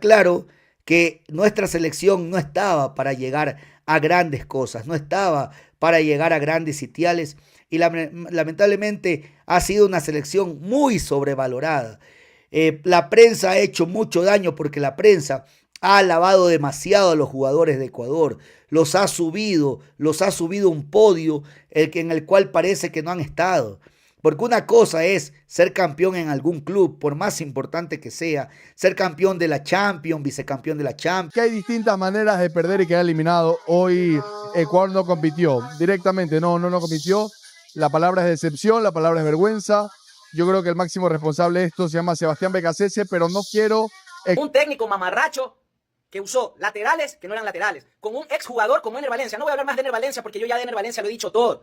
Claro que nuestra selección no estaba para llegar a grandes cosas, no estaba para llegar a grandes sitiales y lamentablemente ha sido una selección muy sobrevalorada. La prensa ha hecho mucho daño porque la prensa ha alabado demasiado a los jugadores de Ecuador, los ha subido a un podio en el cual parece que no han estado. Porque una cosa es ser campeón en algún club, por más importante que sea, ser campeón de la Champions, vicecampeón de la Champions. Que hay distintas maneras de perder y quedar eliminado. Hoy Ecuador no compitió directamente, no compitió. La palabra es decepción, la palabra es vergüenza. Yo creo que el máximo responsable de esto se llama Sebastián Becasese, pero no quiero... Un técnico mamarracho que usó laterales que no eran laterales, con un exjugador como Ener Valencia. No voy a hablar más de Ener Valencia porque yo ya de Ener Valencia lo he dicho todo.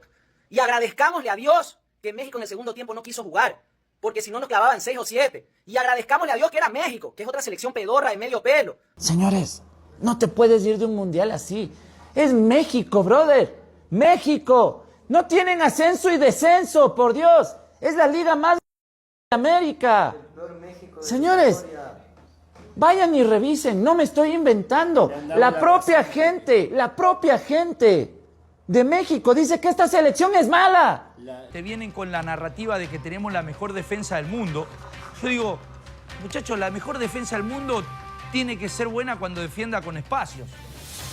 Y agradezcámosle a Dios que México en el segundo tiempo no quiso jugar, porque si no nos clavaban 6 o 7. Y agradezcámosle a Dios que era México, que es otra selección pedorra de medio pelo. Señores, no te puedes ir de un mundial así. Es México, brother. México. No tienen ascenso y descenso, por Dios. Es la liga más de América. Señores, vayan y revisen. No me estoy inventando. La propia gente de México dice que esta selección es mala. Te vienen con la narrativa de que tenemos la mejor defensa del mundo. Yo digo, muchachos, la mejor defensa del mundo tiene que ser buena cuando defienda con espacios.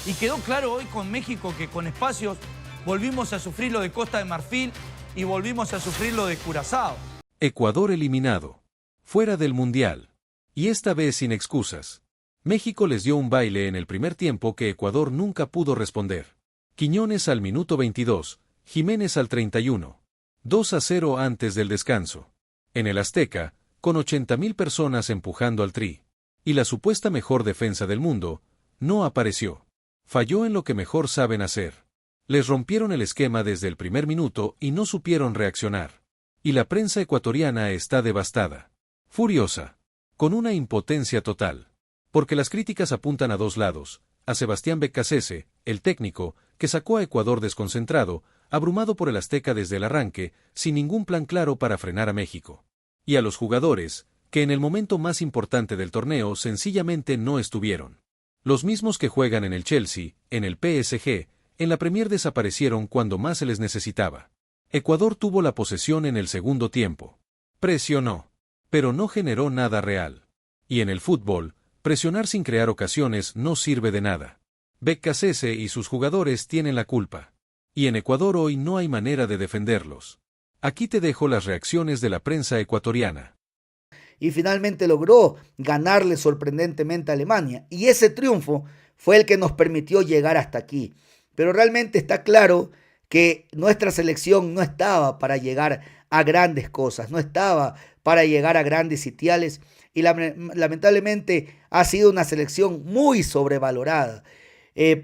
Y quedó claro hoy con México que con espacios volvimos a sufrir lo de Costa de Marfil y volvimos a sufrir lo de Curazao. Ecuador eliminado, fuera del Mundial. Y esta vez sin excusas. México les dio un baile en el primer tiempo que Ecuador nunca pudo responder. Quiñones al minuto 22, Jiménez al 31. 2-0 antes del descanso. En el Azteca, con 80.000 personas empujando al Tri. Y la supuesta mejor defensa del mundo, no apareció. Falló en lo que mejor saben hacer. Les rompieron el esquema desde el primer minuto y no supieron reaccionar. Y la prensa ecuatoriana está devastada. Furiosa. Con una impotencia total. Porque las críticas apuntan a dos lados. A Sebastián Becasese, el técnico, que sacó a Ecuador desconcentrado, abrumado por el Azteca desde el arranque, sin ningún plan claro para frenar a México. Y a los jugadores, que en el momento más importante del torneo sencillamente no estuvieron. Los mismos que juegan en el Chelsea, en el PSG, en la Premier desaparecieron cuando más se les necesitaba. Ecuador tuvo la posesión en el segundo tiempo. Presionó, pero no generó nada real. Y en el fútbol, presionar sin crear ocasiones no sirve de nada. Becasese y sus jugadores tienen la culpa. Y en Ecuador hoy no hay manera de defenderlos. Aquí te dejo las reacciones de la prensa ecuatoriana. Y finalmente logró ganarle sorprendentemente a Alemania. Y ese triunfo fue el que nos permitió llegar hasta aquí. Pero realmente está claro que nuestra selección no estaba para llegar a grandes cosas, no estaba para llegar a grandes sitiales. Y lamentablemente ha sido una selección muy sobrevalorada.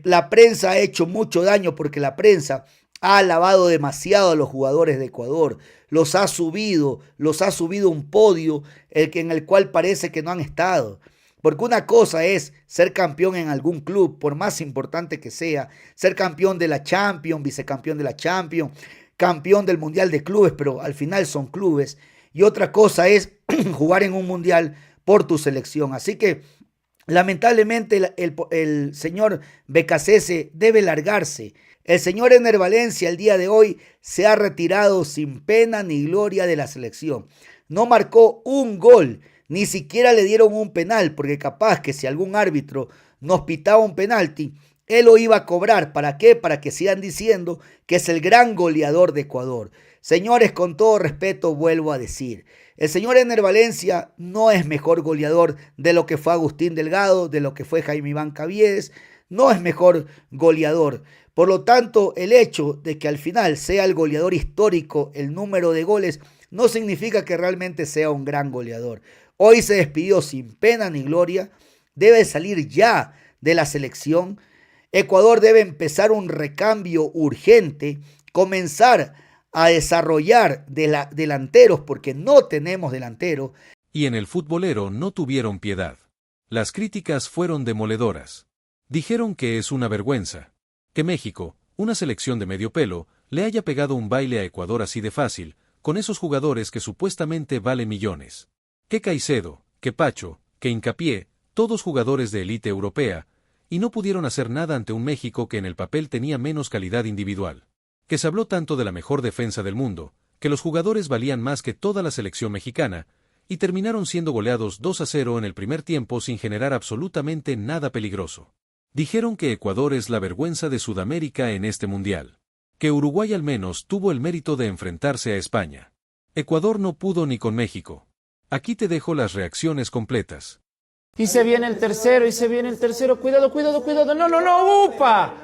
La prensa ha hecho mucho daño porque la prensa ha alabado demasiado a los jugadores de Ecuador, los ha subido a un podio en el cual parece que no han estado. Porque una cosa es ser campeón en algún club, por más importante que sea, ser campeón de la Champions, vicecampeón de la Champions, campeón del Mundial de Clubes, pero al final son clubes. Y otra cosa es jugar en un mundial por tu selección. Así que lamentablemente el señor Becasese debe largarse. El señor Ener Valencia el día de hoy se ha retirado sin pena ni gloria de la selección. No marcó un gol, ni siquiera le dieron un penal, porque capaz que si algún árbitro nos pitaba un penalti, él lo iba a cobrar. ¿Para qué? Para que sigan diciendo que es el gran goleador de Ecuador. Señores, con todo respeto vuelvo a decir, el señor Ener Valencia no es mejor goleador de lo que fue Agustín Delgado, de lo que fue Jaime Iván Caviedes, no es mejor goleador. Por lo tanto, el hecho de que al final sea el goleador histórico, el número de goles, no significa que realmente sea un gran goleador. Hoy se despidió sin pena ni gloria, debe salir ya de la selección. Ecuador debe empezar un recambio urgente, comenzar a desarrollar delanteros porque no tenemos delanteros. Y en el futbolero no tuvieron piedad. Las críticas fueron demoledoras. Dijeron que es una vergüenza que México, una selección de medio pelo, le haya pegado un baile a Ecuador así de fácil, con esos jugadores que supuestamente valen millones. Que Caicedo, que Pacho, que Hincapié, todos jugadores de élite europea, y no pudieron hacer nada ante un México que en el papel tenía menos calidad individual. Que se habló tanto de la mejor defensa del mundo, que los jugadores valían más que toda la selección mexicana, y terminaron siendo goleados 2-0 en el primer tiempo sin generar absolutamente nada peligroso. Dijeron que Ecuador es la vergüenza de Sudamérica en este mundial. Que Uruguay al menos tuvo el mérito de enfrentarse a España. Ecuador no pudo ni con México. Aquí te dejo las reacciones completas. Y se viene el tercero, y se viene el tercero. Cuidado, cuidado, cuidado. No, no, no, upa.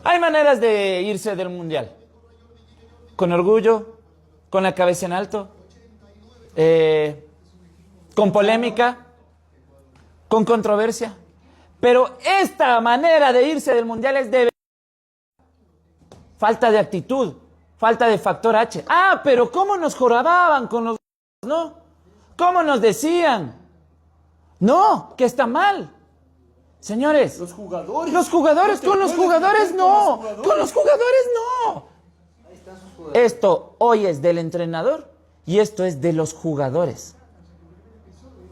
Hay maneras de irse del mundial. Con orgullo, con la cabeza en alto, con polémica, con controversia. Pero esta manera de irse del mundial es de falta de actitud, falta de factor H. Ah, pero ¿cómo nos jorobaban con los... ¿no? ¿Cómo nos decían? No, que está mal. Señores, los jugadores con los jugadores no, con los jugadores no. Esto hoy es del entrenador y esto es de los jugadores.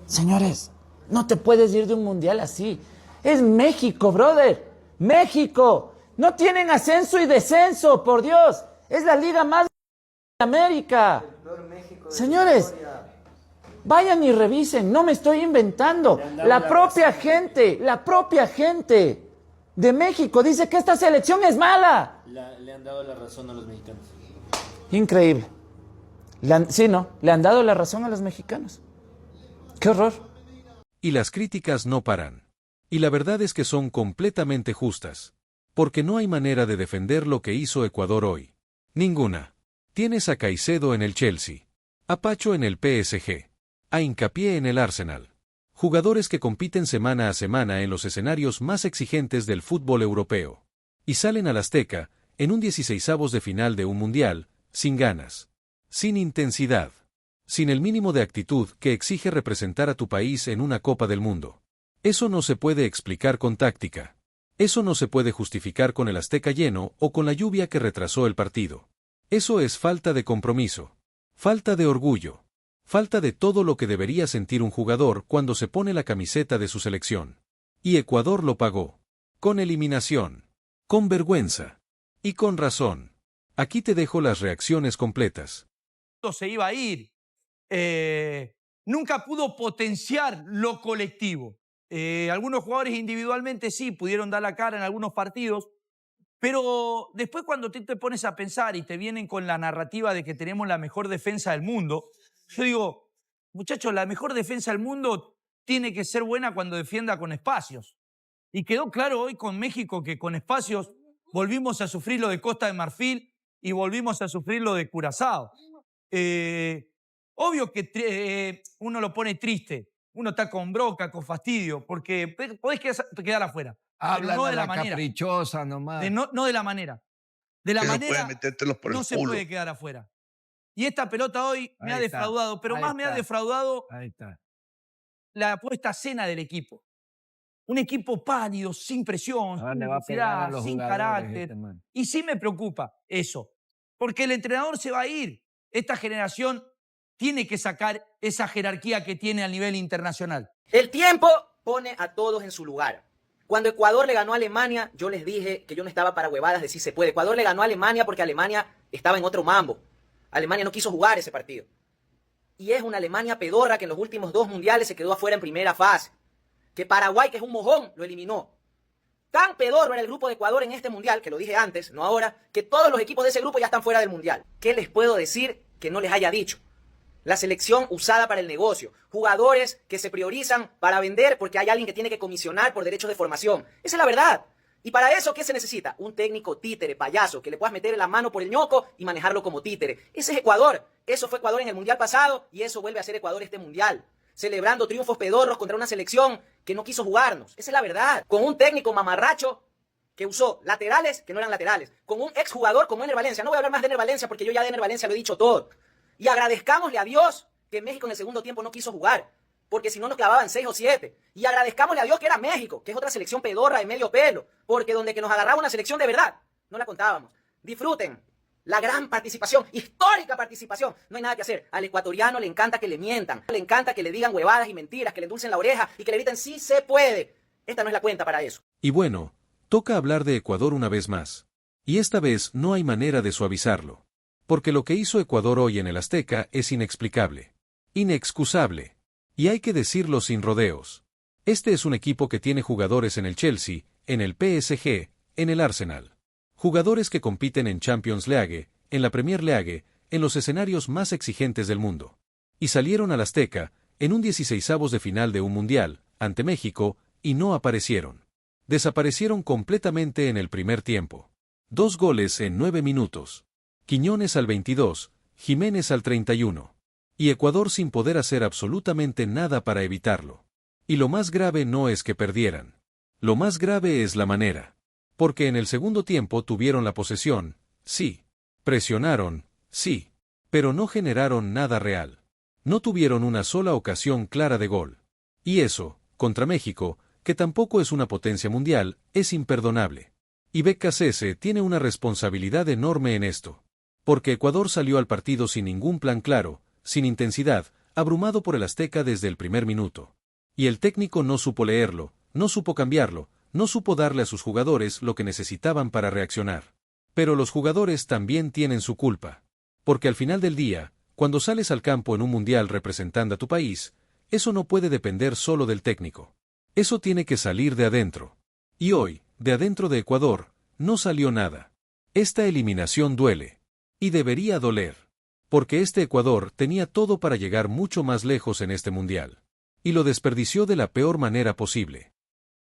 Señores, no te puedes ir de un mundial así. Es México, brother. México. No tienen ascenso y descenso, por Dios. Es la liga más de América. Señores, vayan y revisen. No me estoy inventando. La propia gente de México dice que esta selección es mala. Le han dado la razón a los mexicanos. Increíble. Sí, ¿no? Le han dado la razón a los mexicanos. ¡Qué horror! Y las críticas no paran. Y la verdad es que son completamente justas. Porque no hay manera de defender lo que hizo Ecuador hoy. Ninguna. Tienes a Caicedo en el Chelsea, a Pacho en el PSG, a Hincapié en el Arsenal. Jugadores que compiten semana a semana en los escenarios más exigentes del fútbol europeo. Y salen al Azteca, en un 16avos de final de un mundial, sin ganas, sin intensidad, sin el mínimo de actitud que exige representar a tu país en una Copa del Mundo. Eso no se puede explicar con táctica. Eso no se puede justificar con el Azteca lleno o con la lluvia que retrasó el partido. Eso es falta de compromiso, falta de orgullo, falta de todo lo que debería sentir un jugador cuando se pone la camiseta de su selección. Y Ecuador lo pagó. Con eliminación, con vergüenza y con razón. Aquí te dejo las reacciones completas. Se iba a ir. Nunca pudo potenciar lo colectivo. Algunos jugadores individualmente sí pudieron dar la cara en algunos partidos, pero después cuando te pones a pensar y te vienen con la narrativa de que tenemos la mejor defensa del mundo, yo digo, muchachos, la mejor defensa del mundo tiene que ser buena cuando defienda con espacios. Y quedó claro hoy con México que con espacios volvimos a sufrir lo de Costa de Marfil y volvimos a sufrir lo de Curazao. Obvio que uno lo pone triste, uno está con bronca, con fastidio, porque podés quedar afuera. Habla no de la manera. Caprichosa nomás. No de la manera. De la manera no se puede quedar afuera. Y esta pelota hoy me ha defraudado, pero más me ha defraudado la puesta a escena del equipo. Un equipo pálido, sin presión, sin velocidad, sin carácter. Y sí me preocupa eso, porque el entrenador se va a ir. Esta generación tiene que sacar esa jerarquía que tiene a nivel internacional. El tiempo pone a todos en su lugar. Cuando Ecuador le ganó a Alemania, yo les dije que yo no estaba para huevadas de si se puede. Ecuador le ganó a Alemania porque Alemania estaba en otro mambo. Alemania no quiso jugar ese partido. Y es una Alemania pedorra que en los últimos 2 mundiales se quedó afuera en primera fase. Que Paraguay, que es un mojón, lo eliminó. Tan pedorro era el grupo de Ecuador en este mundial, que lo dije antes, no ahora, que todos los equipos de ese grupo ya están fuera del mundial. ¿Qué les puedo decir que no les haya dicho? La selección usada para el negocio. Jugadores que se priorizan para vender porque hay alguien que tiene que comisionar por derechos de formación. Esa es la verdad. Y para eso, ¿qué se necesita? Un técnico títere, payaso, que le puedas meter la mano por el ñoco y manejarlo como títere. Ese es Ecuador. Eso fue Ecuador en el mundial pasado y eso vuelve a ser Ecuador este mundial. Celebrando triunfos pedorros contra una selección que no quiso jugarnos. Esa es la verdad. Con un técnico mamarracho que usó laterales que no eran laterales. Con un exjugador como Ener Valencia. No voy a hablar más de Ener Valencia porque yo ya de Ener Valencia lo he dicho todo. Y agradezcámosle a Dios que México en el segundo tiempo no quiso jugar, porque si no nos clavaban 6 o 7. Y agradezcámosle a Dios que era México, que es otra selección pedorra de medio pelo, porque donde que nos agarraba una selección de verdad, no la contábamos. Disfruten La gran participación, histórica participación. No hay nada que hacer. Al ecuatoriano le encanta que le mientan. Le encanta que le digan huevadas y mentiras, que le endulcen la oreja y que le griten sí se puede. Esta no es la cuenta para eso. Y bueno, toca hablar de Ecuador una vez más. Y esta vez no hay manera de suavizarlo. Porque lo que hizo Ecuador hoy en el Azteca es inexplicable. Inexcusable. Y hay que decirlo sin rodeos. Este es un equipo que tiene jugadores en el Chelsea, en el PSG, en el Arsenal. Jugadores que compiten en Champions League, en la Premier League, en los escenarios más exigentes del mundo. Y salieron al Azteca, en un 16avos de final de un mundial, ante México, y no aparecieron. Desaparecieron completamente en el primer tiempo. 2 goles en 9 minutos. Quiñones al 22, Jiménez al 31. Y Ecuador sin poder hacer absolutamente nada para evitarlo. Y lo más grave no es que perdieran. Lo más grave es la manera. Porque en el segundo tiempo tuvieron la posesión, sí. Presionaron, sí. Pero no generaron nada real. No tuvieron una sola ocasión clara de gol. Y eso, contra México, que tampoco es una potencia mundial, es imperdonable. Y BKCS tiene una responsabilidad enorme en esto. Porque Ecuador salió al partido sin ningún plan claro, sin intensidad, abrumado por el Azteca desde el primer minuto. Y el técnico no supo leerlo, no supo cambiarlo, no supo darle a sus jugadores lo que necesitaban para reaccionar. Pero los jugadores también tienen su culpa. Porque al final del día, cuando sales al campo en un mundial representando a tu país, eso no puede depender solo del técnico. Eso tiene que salir de adentro. Y hoy, de adentro de Ecuador, no salió nada. Esta eliminación duele. Y debería doler. Porque este Ecuador tenía todo para llegar mucho más lejos en este mundial. Y lo desperdició de la peor manera posible.